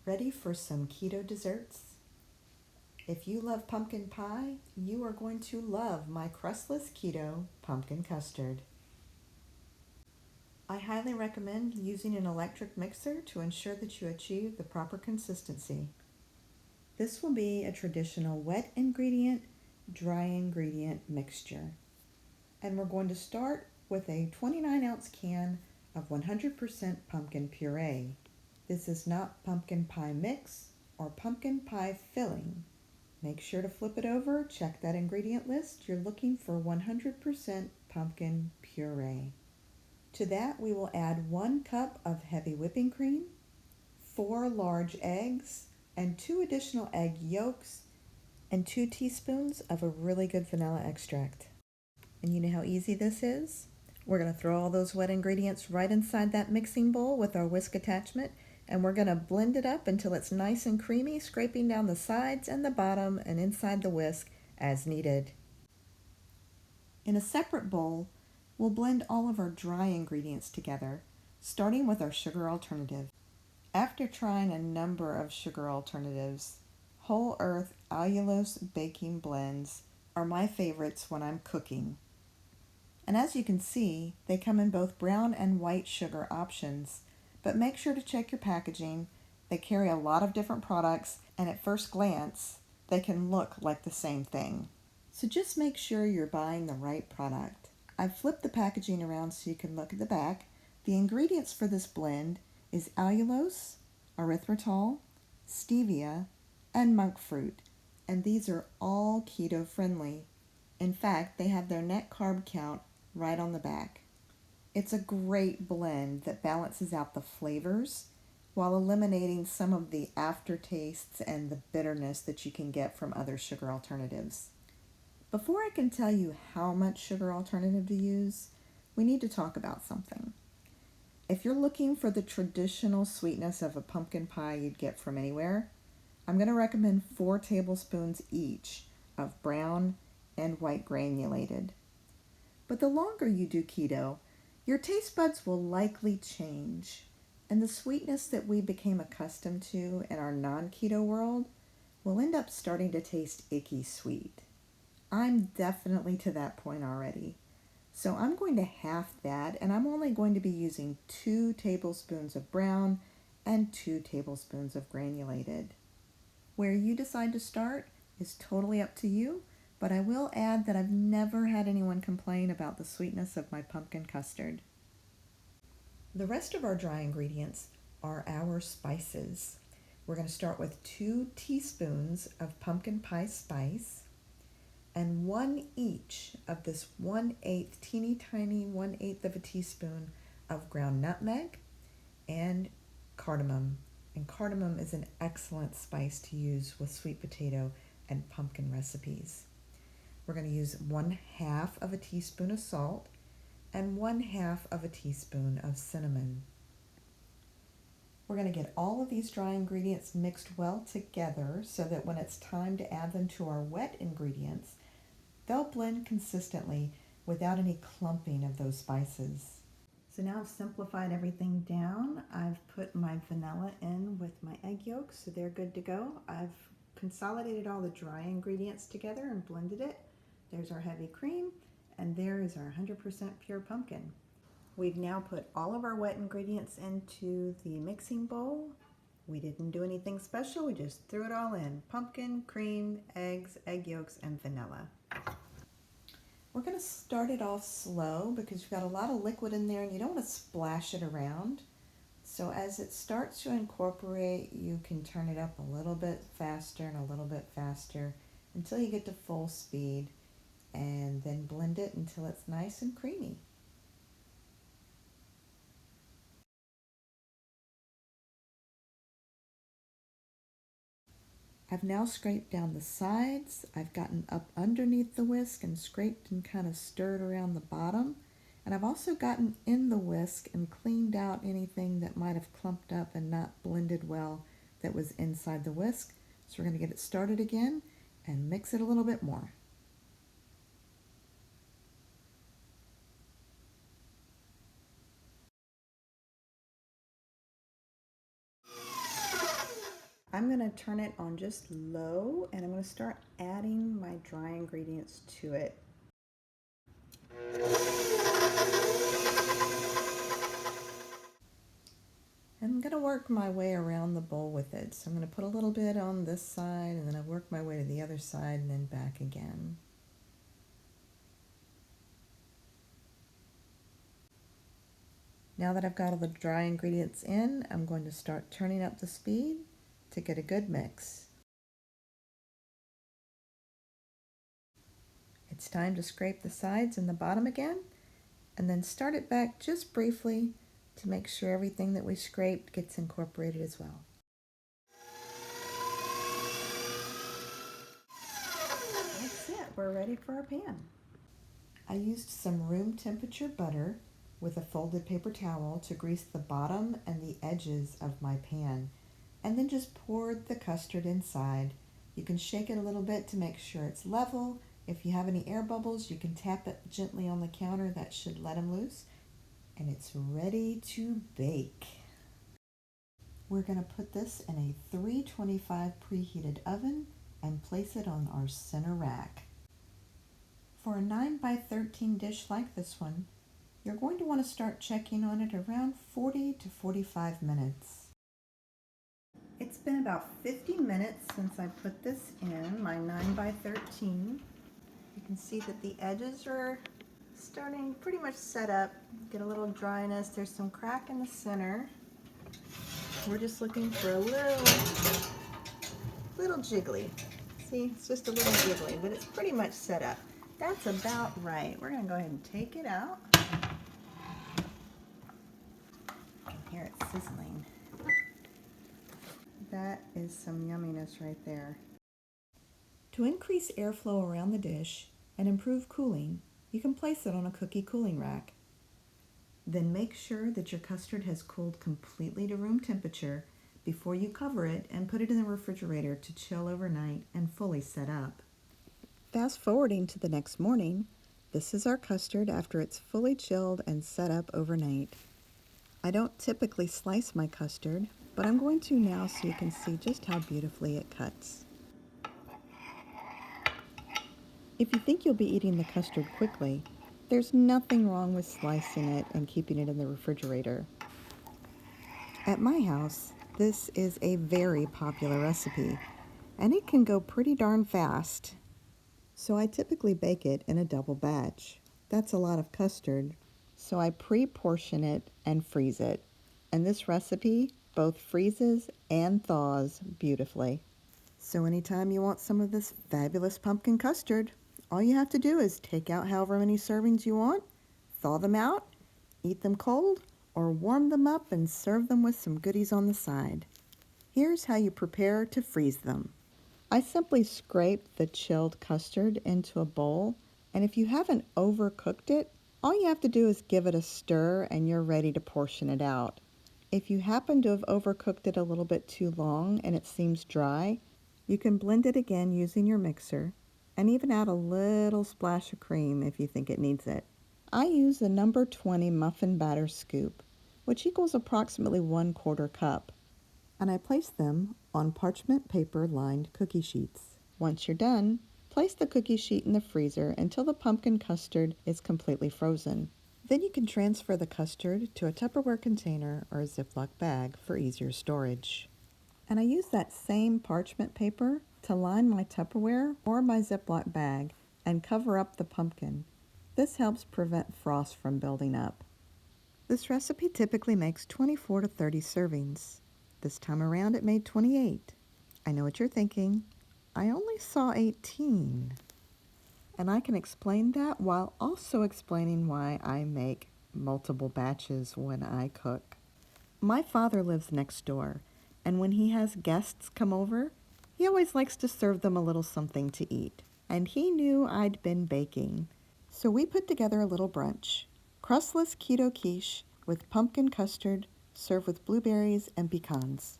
Ready for some keto desserts? If you love pumpkin pie, you are going to love my crustless keto pumpkin custard. I highly recommend using an electric mixer to ensure that you achieve the proper consistency. This will be a traditional wet ingredient, dry ingredient mixture. And we're going to start with a 29-ounce can of 100% pumpkin puree. This is not pumpkin pie mix or pumpkin pie filling. Make sure to flip it over, check that ingredient list. You're looking for 100% pumpkin puree. To that, we will add 1 cup of heavy whipping cream, 4 large eggs, and 2 additional egg yolks, and 2 teaspoons of a really good vanilla extract. And you know how easy this is? We're going to throw all those wet ingredients right inside that mixing bowl with our whisk attachment, and we're going to blend it up until it's nice and creamy, scraping down the sides and the bottom and inside the whisk as needed. In a separate bowl, we'll blend all of our dry ingredients together, starting with our sugar alternative. After trying a number of sugar alternatives, whole earth allulose baking blends are my favorites when I'm cooking. And as you can see, they come in both brown and white sugar options, but make sure to check your packaging. They carry a lot of different products, and at first glance, they can look like the same thing. So just make sure you're buying the right product. I've flipped the packaging around so you can look at the back. The ingredients for this blend is allulose, erythritol, stevia, and monk fruit, and these are all keto friendly. In fact, they have their net carb count right on the back. It's a great blend that balances out the flavors while eliminating some of the aftertastes and the bitterness that you can get from other sugar alternatives. Before I can tell you how much sugar alternative to use, we need to talk about something. If you're looking for the traditional sweetness of a pumpkin pie you'd get from anywhere, I'm going to recommend 4 tablespoons each of brown and white granulated. But the longer you do keto, your taste buds will likely change, and the sweetness that we became accustomed to in our non-keto world will end up starting to taste icky sweet. I'm definitely to that point already. So I'm going to half that, and I'm only going to be using 2 tablespoons of brown and 2 tablespoons of granulated. Where you decide to start is totally up to you, but I will add that I've never had anyone complain about the sweetness of my pumpkin custard. The rest of our dry ingredients are our spices. We're going to start with 2 teaspoons of pumpkin pie spice and 1 each of this 1/8, teeny tiny 1/8 of a teaspoon of ground nutmeg and cardamom. And cardamom is an excellent spice to use with sweet potato and pumpkin recipes. We're going to use 1/2 of a teaspoon of salt and 1/2 of a teaspoon of cinnamon. We're going to get all of these dry ingredients mixed well together so that when it's time to add them to our wet ingredients, they'll blend consistently without any clumping of those spices. So now I've simplified everything down. I've put my vanilla in with my egg yolks, so they're good to go. I've consolidated all the dry ingredients together and blended it. There's our heavy cream, and there is our 100% pure pumpkin. We've now put all of our wet ingredients into the mixing bowl. We didn't do anything special, we just threw it all in. Pumpkin, cream, eggs, egg yolks, and vanilla. We're going to start it off slow because you've got a lot of liquid in there and you don't want to splash it around. So as it starts to incorporate, you can turn it up a little bit faster and a little bit faster until you get to full speed, and then blend it until it's nice and creamy. I've now scraped down the sides. I've gotten up underneath the whisk and scraped and kind of stirred around the bottom. And I've also gotten in the whisk and cleaned out anything that might have clumped up and not blended well that was inside the whisk. So we're going to get it started again and mix it a little bit more. I'm going to turn it on just low, and I'm going to start adding my dry ingredients to it. I'm going to work my way around the bowl with it. So I'm going to put a little bit on this side, and then I work my way to the other side and then back again. Now that I've got all the dry ingredients in, I'm going to start turning up the speed to get a good mix. It's time to scrape the sides and the bottom again, and then start it back just briefly to make sure everything that we scraped gets incorporated as well. That's it, we're ready for our pan. I used some room temperature butter with a folded paper towel to grease the bottom and the edges of my pan, and then just poured the custard inside. You can shake it a little bit to make sure it's level. If you have any air bubbles, you can tap it gently on the counter. That should let them loose. And it's ready to bake. We're going to put this in a 325 preheated oven and place it on our center rack. For a 9x13 dish like this one, you're going to want to start checking on it around 40 to 45 minutes. It's been about 50 minutes since I put this in, my 9x13. You can see that the edges are starting pretty much set up, get a little dryness. There's some crack in the center. We're just looking for a little jiggly. See, it's just a little jiggly, but it's pretty much set up. That's about right. We're gonna go ahead and take it out. Here it's sizzling. That is some yumminess right there. To increase airflow around the dish and improve cooling, you can place it on a cookie cooling rack. Then make sure that your custard has cooled completely to room temperature before you cover it and put it in the refrigerator to chill overnight and fully set up. Fast forwarding to the next morning, this is our custard after it's fully chilled and set up overnight. I don't typically slice my custard, but I'm going to now so you can see just how beautifully it cuts. If you think you'll be eating the custard quickly, there's nothing wrong with slicing it and keeping it in the refrigerator. At my house, this is a very popular recipe, and it can go pretty darn fast. So I typically bake it in a double batch. That's a lot of custard, so I pre-portion it and freeze it. And this recipe both freezes and thaws beautifully. So anytime you want some of this fabulous pumpkin custard, all you have to do is take out however many servings you want, thaw them out, eat them cold, or warm them up and serve them with some goodies on the side. Here's how you prepare to freeze them. I simply scrape the chilled custard into a bowl, and if you haven't overcooked it, all you have to do is give it a stir and you're ready to portion it out. If you happen to have overcooked it a little bit too long and it seems dry, you can blend it again using your mixer and even add a little splash of cream if you think it needs it. I use the number 20 muffin batter scoop, which equals approximately 1/4 cup, and I place them on parchment paper lined cookie sheets. Once you're done, place the cookie sheet in the freezer until the pumpkin custard is completely frozen. Then you can transfer the custard to a Tupperware container or a Ziploc bag for easier storage. And I use that same parchment paper to line my Tupperware or my Ziploc bag and cover up the pumpkin. This helps prevent frost from building up. This recipe typically makes 24 to 30 servings. This time around it made 28. I know what you're thinking. I only saw 18. And I can explain that while also explaining why I make multiple batches when I cook. My father lives next door, and when he has guests come over, he always likes to serve them a little something to eat. And he knew I'd been baking. So we put together a little brunch. Crustless keto quiche with pumpkin custard served with blueberries and pecans.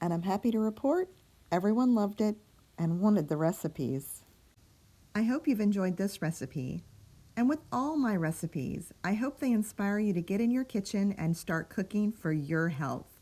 And I'm happy to report everyone loved it and wanted the recipes. I hope you've enjoyed this recipe. And with all my recipes, I hope they inspire you to get in your kitchen and start cooking for your health.